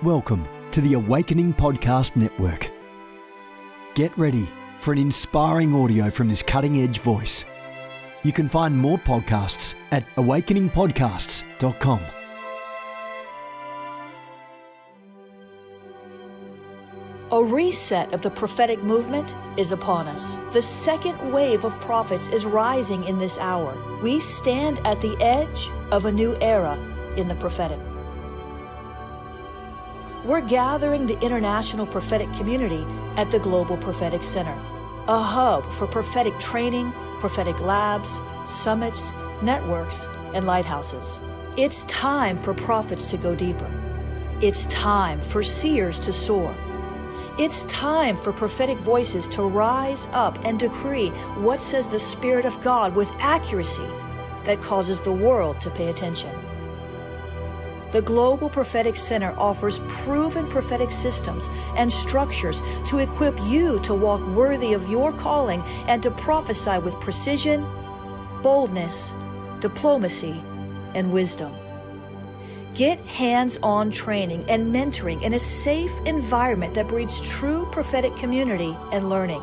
Welcome to the Awakening Podcast Network. Get ready for an inspiring audio from this cutting-edge voice. You can find more podcasts at awakeningpodcasts.com. A reset of the prophetic movement is upon us. The second wave of prophets is rising in this hour. We stand at the edge of a new era in the prophetic. We're gathering the international prophetic community at the Global Prophetic Center, a hub for prophetic training, prophetic labs, summits, networks, and lighthouses. It's time for prophets to go deeper. It's time for seers to soar. It's time for prophetic voices to rise up and decree what says the Spirit of God with accuracy that causes the world to pay attention. The Global Prophetic Center offers proven prophetic systems and structures to equip you to walk worthy of your calling and to prophesy with precision, boldness, diplomacy, and wisdom. Get hands-on training and mentoring in a safe environment that breeds true prophetic community and learning.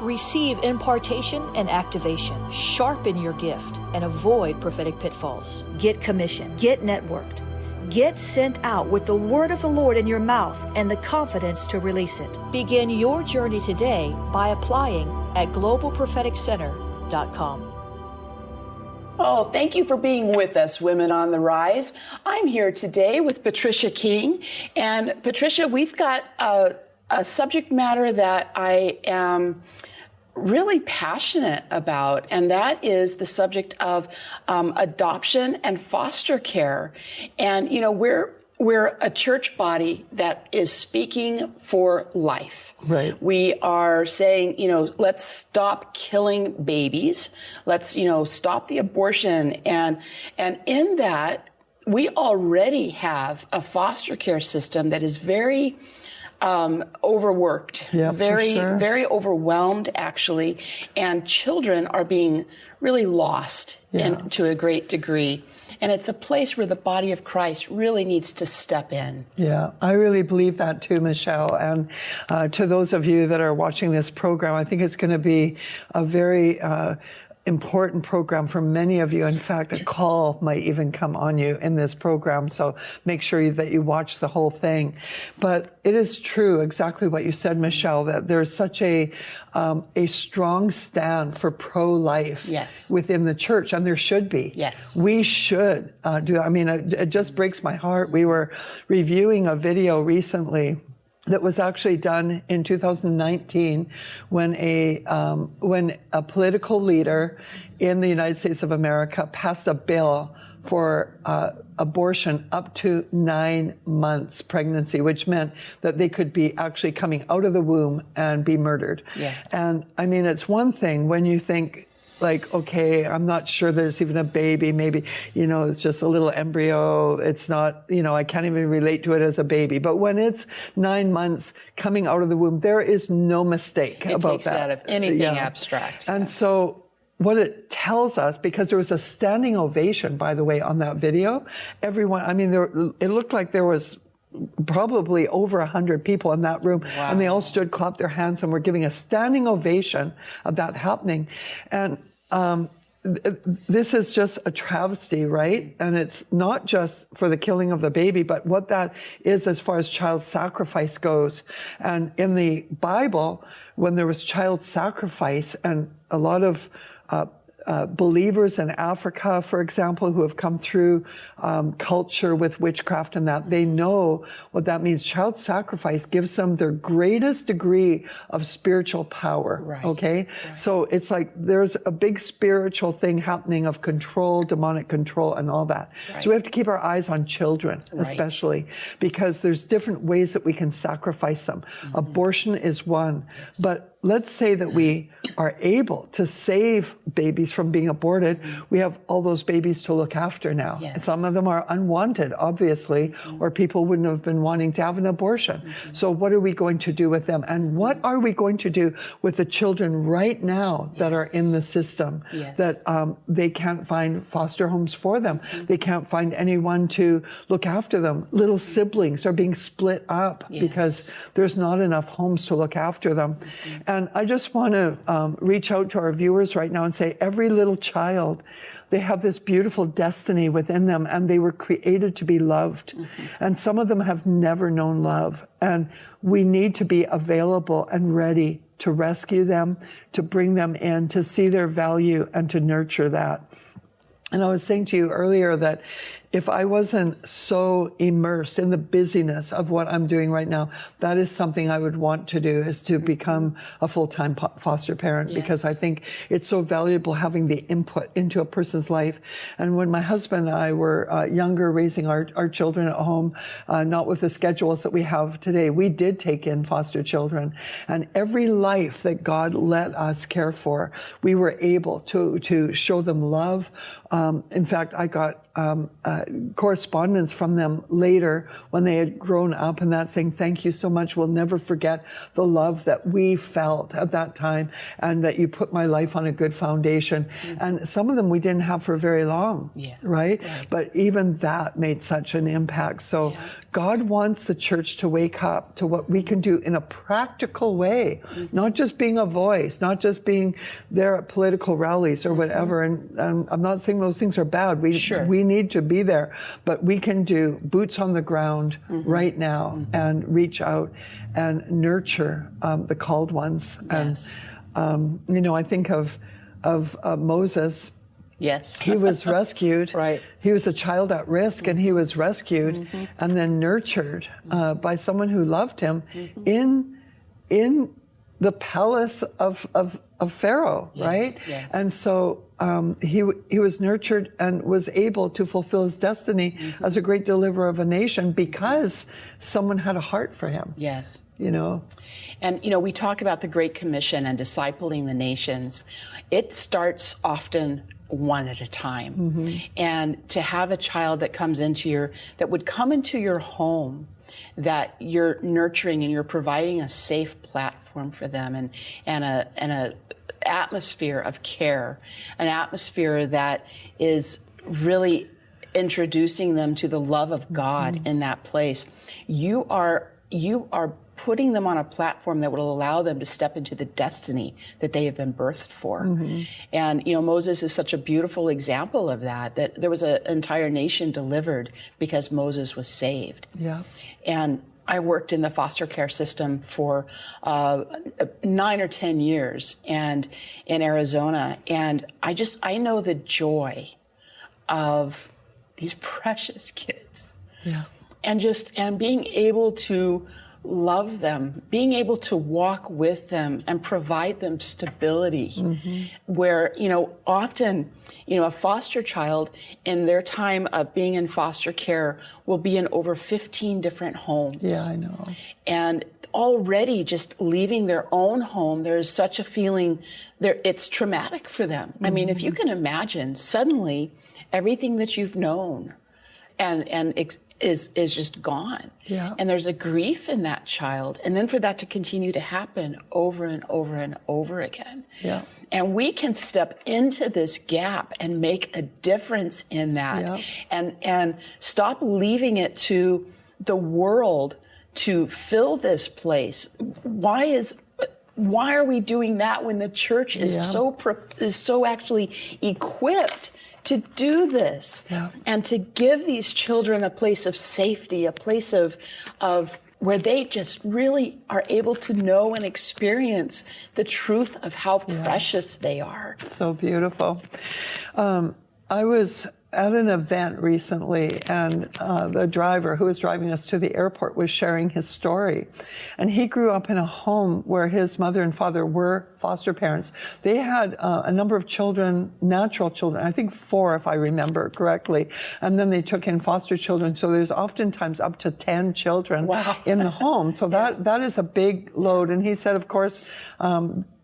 Receive impartation and activation. Sharpen your gift and avoid prophetic pitfalls. Get commissioned. Get networked. Get sent out with the word of the Lord in your mouth and the confidence to release it. Begin your journey today by applying at globalpropheticcenter.com. Oh, thank you for being with us, Women on the Rise. I'm here today with Patricia King. And Patricia, we've got a subject matter that I am really passionate about, and that is the subject of adoption and foster care. And, you know, we're a church body that is speaking for life. Right. We are saying, you know, let's stop killing babies. Let's, you know, stop the abortion. And in that, we already have a foster care system that is very overworked, very overwhelmed, actually, and children are being really lost to a great degree. And it's a place where the body of Christ really needs to step in. Yeah, I really believe that too, Michelle. And to those of you that are watching this program, I think it's going to be a very important program for many of you. In fact, a call might even come on you in this program. So make sure that you watch the whole thing. But it is true, exactly what you said, Michelle, that there's such a strong stand for pro-life within the church, and there should be. Yes. We should do that. I mean, it just breaks my heart. We were reviewing a video recently that was actually done in 2019 when a political leader in the United States of America passed a bill for abortion up to 9 months pregnancy, which meant that they could be actually coming out of the womb and be murdered. Yeah. And I mean, it's one thing when you think, like, okay, I'm not sure there's even a baby. Maybe, you know, it's just a little embryo. It's not, you know, I can't even relate to it as a baby. But when it's 9 months coming out of the womb, there is no mistake about that. It takes it out of anything abstract. And so what it tells us, because there was a standing ovation, by the way, on that video, everyone, I mean, it looked like there was probably over 100 people in that room. Wow. And they all stood, clapped their hands, and were giving a standing ovation of that happening. And this is just a travesty, right? And it's not just for the killing of the baby, but what that is as far as child sacrifice goes. And in the Bible, when there was child sacrifice, and a lot of believers in Africa, for example, who have come through culture with witchcraft and that, they know what that means. Child sacrifice gives them their greatest degree of spiritual power. Right. Okay? Right. So it's like there's a big spiritual thing happening of control, demonic control, and all that. Right. So we have to keep our eyes on children, especially, because there's different ways that we can sacrifice them. Mm-hmm. Abortion is one, but let's say that we are able to save babies from being aborted. We have all those babies to look after now. Yes. Some of them are unwanted, obviously, or people wouldn't have been wanting to have an abortion. So what are we going to do with them? And what are we going to do with the children right now that are in the system, that they can't find foster homes for them? They can't find anyone to look after them. Little siblings are being split up because there's not enough homes to look after them. And I just want to reach out to our viewers right now and say, every little child, they have this beautiful destiny within them, and they were created to be loved. And some of them have never known love. And we need to be available and ready to rescue them, to bring them in, to see their value, and to nurture that. And I was saying to you earlier that if I wasn't so immersed in the busyness of what I'm doing right now, that is something I would want to do, is to become a full-time foster parent, because I think it's so valuable having the input into a person's life. And when my husband and I were younger, raising our children at home, not with the schedules that we have today, we did take in foster children. And every life that God let us care for, we were able to show them love. In fact, I got correspondence from them later when they had grown up, and that saying, thank you so much. We'll never forget the love that we felt at that time, and that you put my life on a good foundation. And some of them we didn't have for very long, right? But even that made such an impact. So God wants the church to wake up to what we can do in a practical way, not just being a voice, not just being there at political rallies or whatever. And I'm not saying those things are bad. We need to be there, but we can do boots on the ground right now and reach out and nurture the called ones. And you know, I think of Moses. Yes. He was rescued. Right. He was a child at risk, and he was rescued and then nurtured by someone who loved him in the palace of Pharaoh, right? Yes. And so he was nurtured and was able to fulfill his destiny as a great deliverer of a nation because someone had a heart for him. Yes. You know? And, you know, we talk about the Great Commission and discipling the nations. It starts often one at a time. And to have a child that would come into your home, that you're nurturing and you're providing a safe platform for them, and a atmosphere of care, an atmosphere that is really introducing them to the love of God in that place. You are putting them on a platform that will allow them to step into the destiny that they have been birthed for. And, you know, Moses is such a beautiful example of that there was an entire nation delivered because Moses was saved. Yeah. And I worked in the foster care system for 9 or 10 years and in Arizona. And I know the joy of these precious kids. Yeah. And being able to love them, being able to walk with them and provide them stability, where, you know, often, you know, a foster child in their time of being in foster care will be in over 15 different homes. Yeah, I know. And already just leaving their own home, there's such a feeling it's traumatic for them. I mean, if you can imagine, suddenly everything that you've known is just gone. Yeah. And there's a grief in that child. And then for that to continue to happen over and over and over again. Yeah. And we can step into this gap and make a difference in that. Yeah. And stop leaving it to the world to fill this place. Why are we doing that when the church is so actually equipped to do this and to give these children a place of safety, a place of where they just really are able to know and experience the truth of how precious they are. So beautiful. I was at an event recently, and the driver who was driving us to the airport was sharing his story. And he grew up in a home where his mother and father were foster parents. They had a number of children, natural children, I think 4 if I remember correctly. And then they took in foster children. So there's oftentimes up to 10 children in the home. So that is a big load. And he said, of course,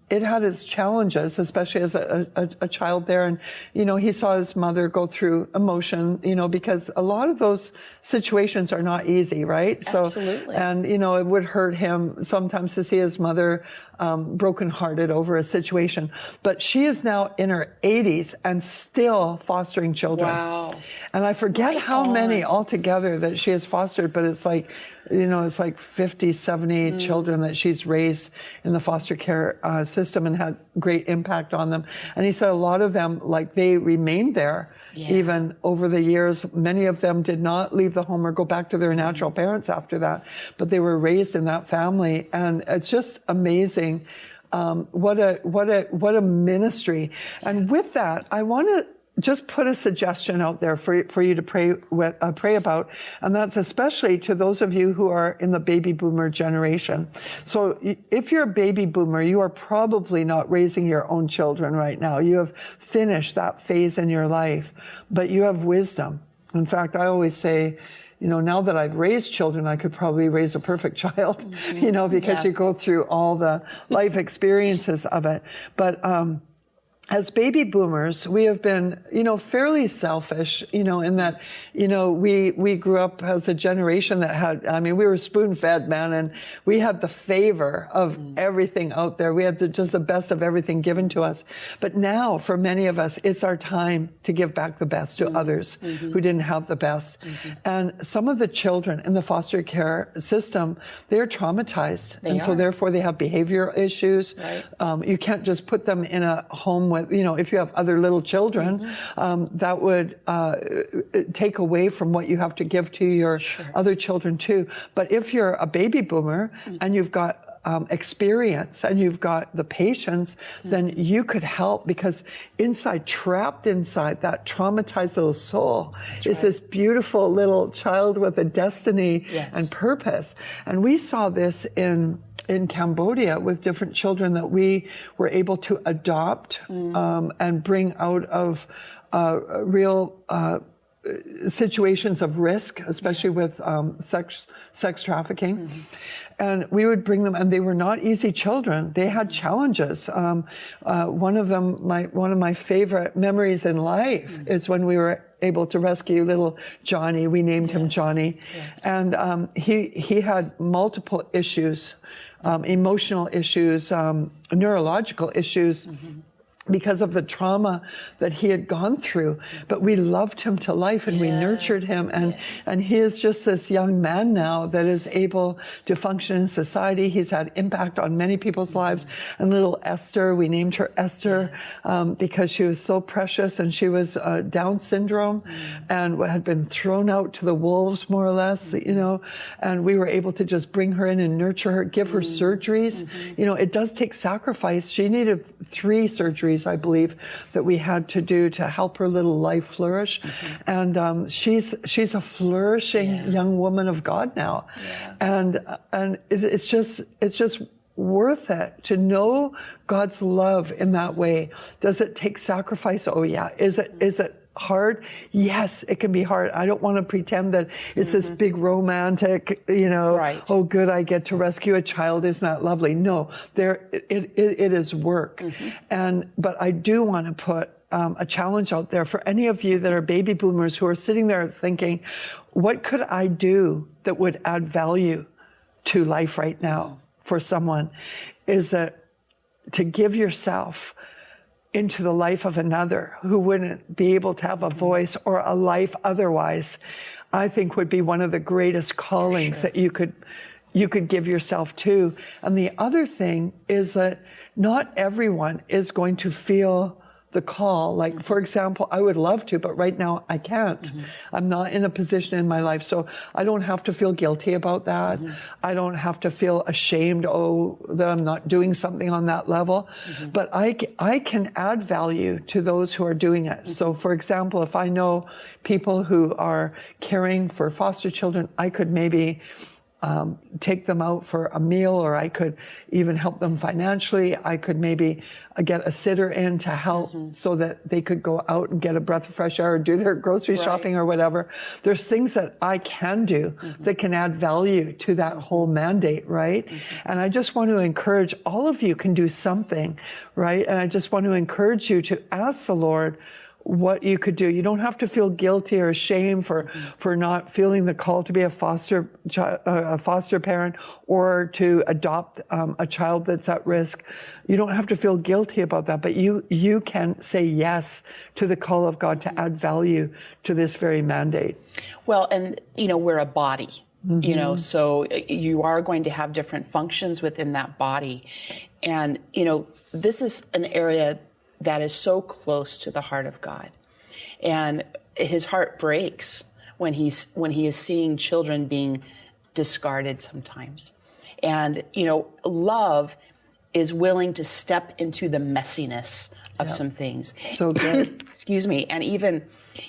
it had its challenges, especially as a child there. And, he saw his mother go through emotion, because a lot of those situations are not easy, right? Absolutely. So, and, it would hurt him sometimes to see his mother brokenhearted over a situation. But she is now in her 80s and still fostering children. Wow. And I forget how many altogether that she has fostered, but it's like, it's like 50, 70 children that she's raised in the foster care system and had great impact on them. And he said a lot of them, like, they remained there even over the years. Many of them did not leave the home or go back to their natural parents after that, but they were raised in that family. And it's just amazing. What a ministry. And with that, I want to just put a suggestion out there for you to pray about, and that's especially to those of you who are in the baby boomer generation. So if you're a baby boomer, you are probably not raising your own children right now. You have finished that phase in your life, but you have wisdom. In fact, I always say, now that I've raised children, I could probably raise a perfect child, because you go through all the life experiences of it. But as baby boomers, we have been, fairly selfish, in that, we grew up as a generation that had, we were spoon-fed, man, and we had the favor of everything out there. We had just the best of everything given to us. But now, for many of us, it's our time to give back the best to others who didn't have the best. And some of the children in the foster care system, they're traumatized. So therefore they have behavioral issues. Right. You can't just put them in a home with, if you have other little children, that would take away from what you have to give to your other children too. But if you're a baby boomer and you've got experience and you've got the patience, then you could help, because trapped inside that traumatized little soul is this beautiful little child with a destiny and purpose. And we saw this in Cambodia with different children that we were able to adopt and bring out of real situations of risk, especially with sex trafficking. And we would bring them, and they were not easy children. They had challenges. One of my favorite memories in life is when we were able to rescue little Johnny. We named him Johnny. And he had multiple issues, emotional issues, neurological issues, because of the trauma that he had gone through. But we loved him to life, and we nurtured him. And he is just this young man now that is able to function in society. He's had impact on many people's lives. And little Esther, we named her Esther because she was so precious, and she was Down syndrome and had been thrown out to the wolves, more or less, and we were able to just bring her in and nurture her, give her surgeries. It does take sacrifice. She needed 3 surgeries, I believe, that we had to do to help her little life flourish. And she's a flourishing young woman of God now. And it's just worth it to know God's love in that way. Does it take sacrifice? Oh yeah. Is it hard? Yes, it can be hard. I don't want to pretend that it's this big romantic, oh good, I get to rescue a child. Isn't that lovely? No, it is work. But I do want to put a challenge out there for any of you that are baby boomers who are sitting there thinking, what could I do that would add value to life right now for someone? Is that to give yourself into the life of another who wouldn't be able to have a voice or a life otherwise, I think would be one of the greatest callings that you could give yourself to. And the other thing is that not everyone is going to feel the call. Like, for example, I would love to, but right now I can't. I'm not in a position in my life. So I don't have to feel guilty about that. I don't have to feel ashamed, that I'm not doing something on that level. But I can add value to those who are doing it. So, for example, if I know people who are caring for foster children, I could maybe take them out for a meal, or I could even help them financially. I could maybe get a sitter in to help so that they could go out and get a breath of fresh air or do their grocery shopping or whatever. There's things that I can do that can add value to that whole mandate, right? And I just want to encourage all of you can do something, right? And I just want to encourage you to ask the Lord what you could do. You don't have to feel guilty or ashamed for not feeling the call to be a foster parent or to adopt a child that's at risk. You don't have to feel guilty about that, but you can say yes to the call of God to add value to this very mandate. Well, and we're a body. So you are going to have different functions within that body. And, this is an area that is so close to the heart of God. And his heart breaks when he is seeing children being discarded sometimes. And, love is willing to step into the messiness of some things. So good. Excuse me. And even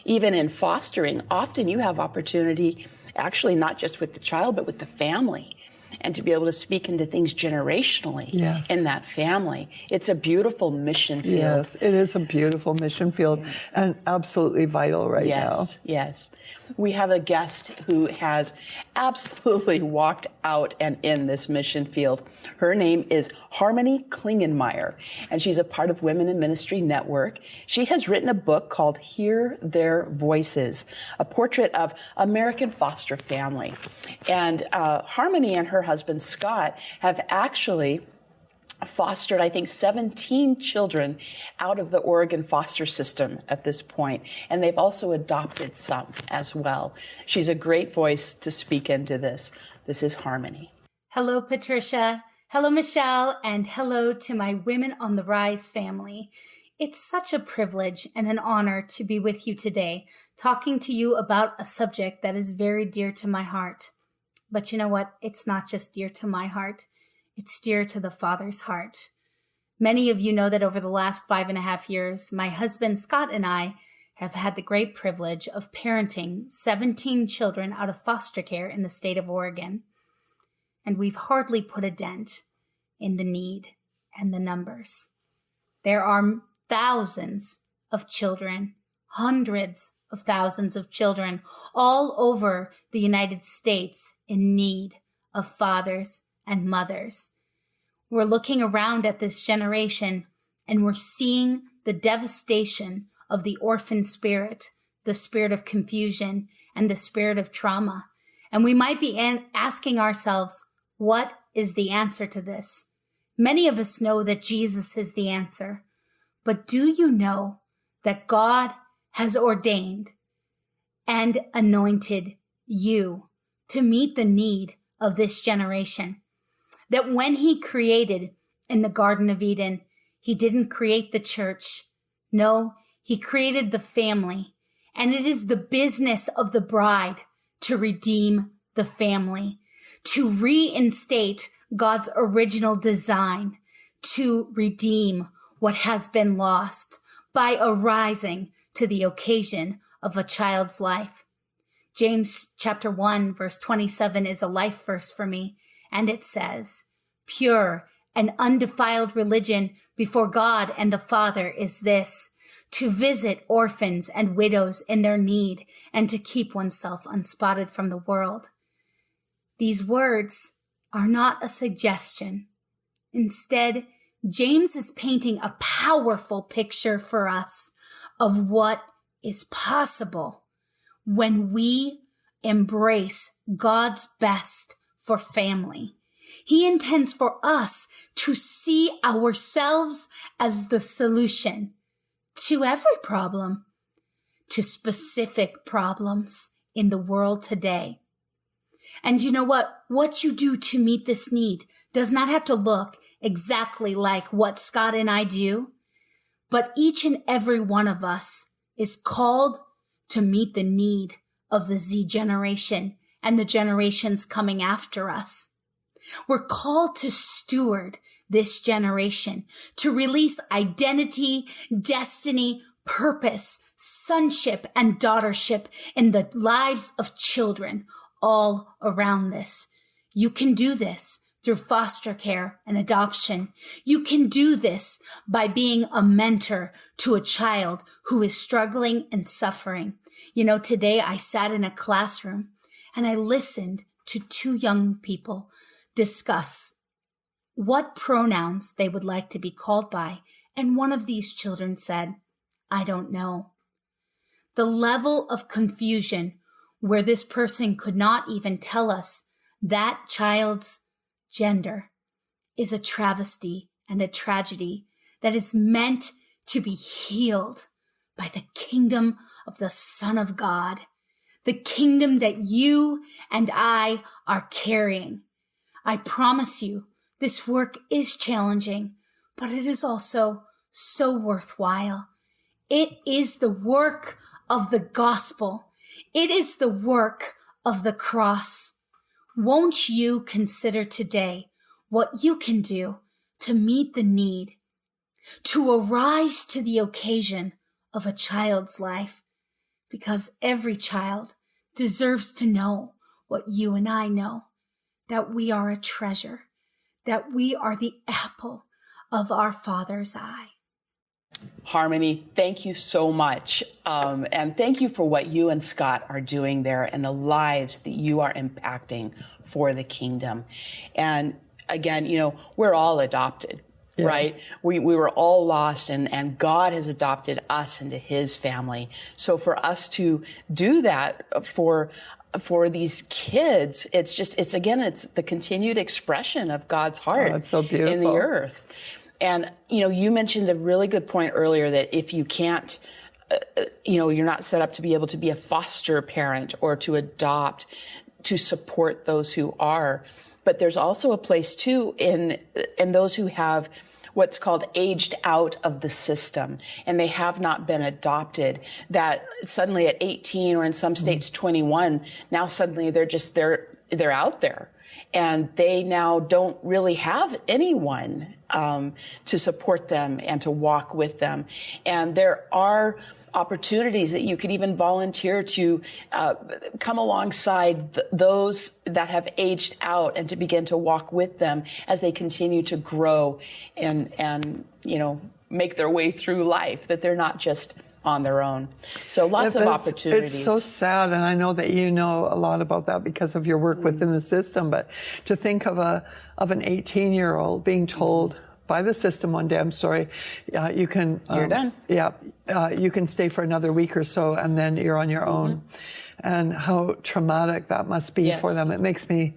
in fostering, often you have opportunity, actually not just with the child, but with the family, and to be able to speak into things generationally in that family. It's a beautiful mission field. Yes, it is a beautiful mission field and absolutely vital right now. Yes. We have a guest who has absolutely walked out and in this mission field. Her name is Harmony Klingenmeyer, and she's a part of Women in Ministry Network. She has written a book called Hear Their Voices, a portrait of American foster family. And Harmony and her husband, Scott, have actually fostered, I think, 17 children out of the Oregon foster system at this point. And they've also adopted some as well. She's a great voice to speak into this. This is Harmony. Hello, Patricia. Hello, Michelle. And hello to my Women on the Rise family. It's such a privilege and an honor to be with you today, talking to you about a subject that is very dear to my heart. But you know what? It's not just dear to my heart. It's dear to the Father's heart. Many of you know that over the last 5.5 years, my husband Scott and I have had the great privilege of parenting 17 children out of foster care in the state of Oregon. And we've hardly put a dent in the need and the numbers. There are thousands of children, hundreds of thousands of children all over the United States in need of fathers and mothers. We're looking around at this generation and we're seeing the devastation of the orphan spirit, the spirit of confusion, and the spirit of trauma. And we might be asking ourselves, what is the answer to this? Many of us know that Jesus is the answer. But do you know that God has ordained and anointed you to meet the need of this generation? That when he created in the Garden of Eden, he didn't create the church. No, he created the family. And it is the business of the bride to redeem the family, to reinstate God's original design, to redeem what has been lost by arising to the occasion of a child's life. James chapter 1, verse 27 is a life verse for me. And it says, pure and undefiled religion before God and the Father is this, to visit orphans and widows in their need and to keep oneself unspotted from the world. These words are not a suggestion. Instead, James is painting a powerful picture for us of what is possible when we embrace God's best for family. He intends for us to see ourselves as the solution to every problem, to specific problems in the world today. And you know what? What you do to meet this need does not have to look exactly like what Scott and I do, but each and every one of us is called to meet the need of the Z generation and the generations coming after us. We're called to steward this generation, to release identity, destiny, purpose, sonship, and daughtership in the lives of children all around this. You can do this through foster care and adoption. You can do this by being a mentor to a child who is struggling and suffering. You know, today I sat in a classroom and I listened to two young people discuss what pronouns they would like to be called by. And one of these children said, "I don't know." The level of confusion where this person could not even tell us that child's gender is a travesty and a tragedy that is meant to be healed by the kingdom of the Son of God, the kingdom that you and I are carrying. I promise you, this work is challenging, but it is also so worthwhile. It is the work of the gospel. It is the work of the cross. Won't you consider today what you can do to meet the need, to arise to the occasion of a child's life? Because every child deserves to know what you and I know, that we are a treasure, that we are the apple of our Father's eye. Harmony, thank you so much. And thank you for what you and Scott are doing there and the lives that you are impacting for the kingdom. And again, you know, we're all adopted, right? We were all lost, and God has adopted us into his family. So for us to do that for these kids, it's the continued expression of God's heart it's so beautiful. In the earth. And, you know, you mentioned a really good point earlier that if you can't, you're not set up to be able to be a foster parent or to adopt, to support those who are. But there's also a place, too, in those who have what's called aged out of the system, and they have not been adopted, that suddenly at 18 or in some states 21, now suddenly they're out there. And they now don't really have anyone to support them and to walk with them. And there are opportunities that you could even volunteer to come alongside those that have aged out and to begin to walk with them as they continue to grow and make their way through life, that they're not just on their own. So lots of opportunities. It's so sad, and I know that you know a lot about that because of your work within the system, but to think of an 18-year-old being told by the system one day, "I'm sorry, you can..." You're done. Yeah, you can stay for another week or so, and then you're on your own. And how traumatic that must be for them. It makes me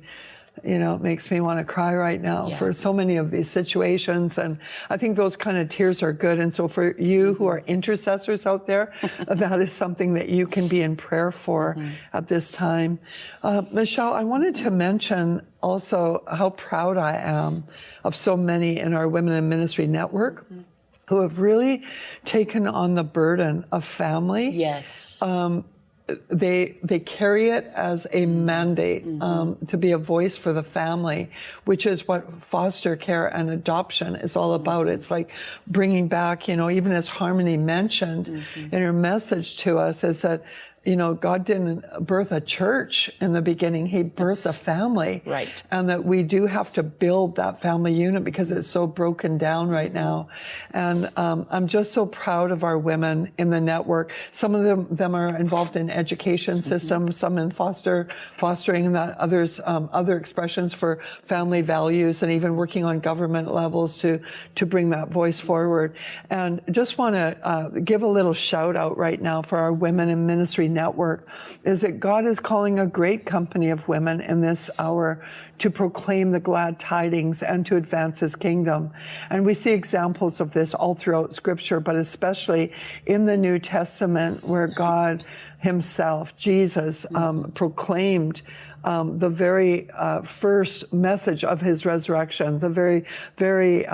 want to cry right now for so many of these situations. And I think those kind of tears are good. And so for you who are intercessors out there, that is something that you can be in prayer for at this time. Michelle, I wanted to mention also how proud I am of so many in our Women in Ministry Network who have really taken on the burden of family. Yes. They carry it as a mandate to be a voice for the family, which is what foster care and adoption is all about. It's like bringing back, even as Harmony mentioned in her message to us, is that God didn't birth a church in the beginning. He birthed a family. Right. And that we do have to build that family unit because it's so broken down right now. And I'm just so proud of our women in the network. Some of them are involved in education systems, some in fostering, and that others, other expressions for family values, and even working on government levels to bring that voice forward. And just want to give a little shout out right now for our Women in Ministry Network, is that God is calling a great company of women in this hour to proclaim the glad tidings and to advance his kingdom. And we see examples of this all throughout Scripture, but especially in the New Testament, where God himself, Jesus, proclaimed the very first message of his resurrection, the very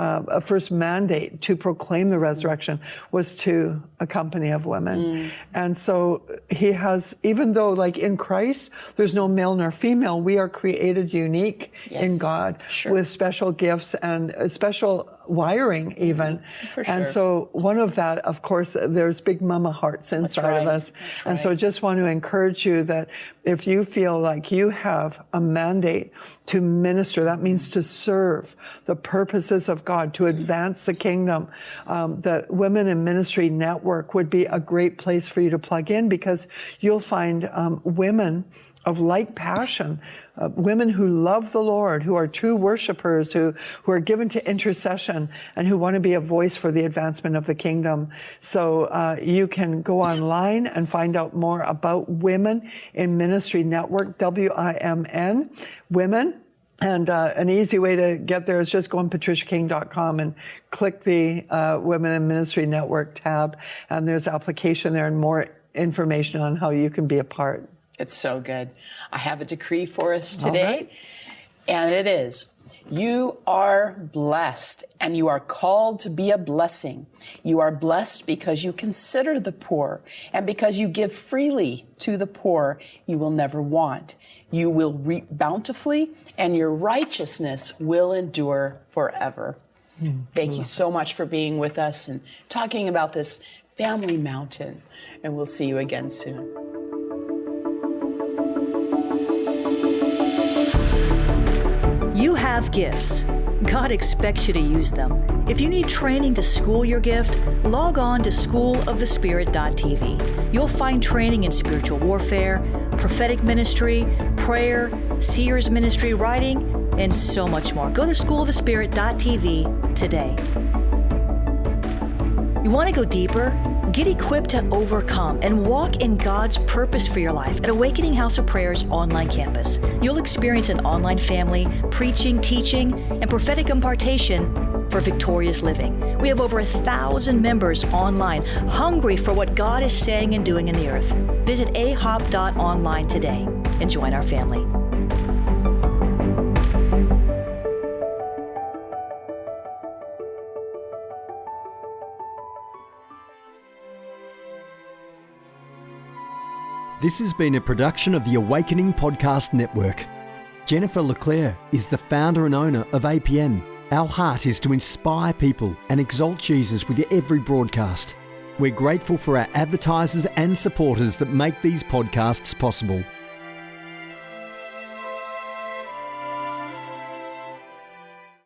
first mandate to proclaim the resurrection was to a company of women. And so he has, even though like in Christ, there's no male nor female, we are created unique in God with special gifts and special wiring even. And so one of that, of course, there's big mama hearts inside of us. And so I just want to encourage you that if you feel like you have a mandate to minister, that means to serve the purposes of God, to advance the kingdom, the Women in Ministry Network would be a great place for you to plug in, because you'll find women of like passion, women who love the Lord, who are true worshipers, who are given to intercession, and who want to be a voice for the advancement of the kingdom. So you can go online and find out more about Women in Ministry Network, WIMN, Women. And an easy way to get there is just go on patriciaking.com and click the Women in Ministry Network tab. And there's application there and more information on how you can be a part. It's so good. I have a decree for us today, and it is, you are blessed, and you are called to be a blessing. You are blessed because you consider the poor, and because you give freely to the poor, you will never want. You will reap bountifully, and your righteousness will endure forever. Thank you so much for being with us and talking about this family mountain, and we'll see you again soon. You have gifts. God expects you to use them. If you need training to school your gift, log on to schoolofthespirit.tv. You'll find training in spiritual warfare, prophetic ministry, prayer, seers ministry, writing, and so much more. Go to schoolofthespirit.tv today. You want to go deeper? Get equipped to overcome and walk in God's purpose for your life at Awakening House of Prayer's online campus. You'll experience an online family, preaching, teaching, and prophetic impartation for victorious living. We have over 1,000 members online, hungry for what God is saying and doing in the earth. Visit ahop.online today and join our family. This has been a production of the Awakening Podcast Network. Jennifer LeClaire is the founder and owner of APN. Our heart is to inspire people and exalt Jesus with every broadcast. We're grateful for our advertisers and supporters that make these podcasts possible.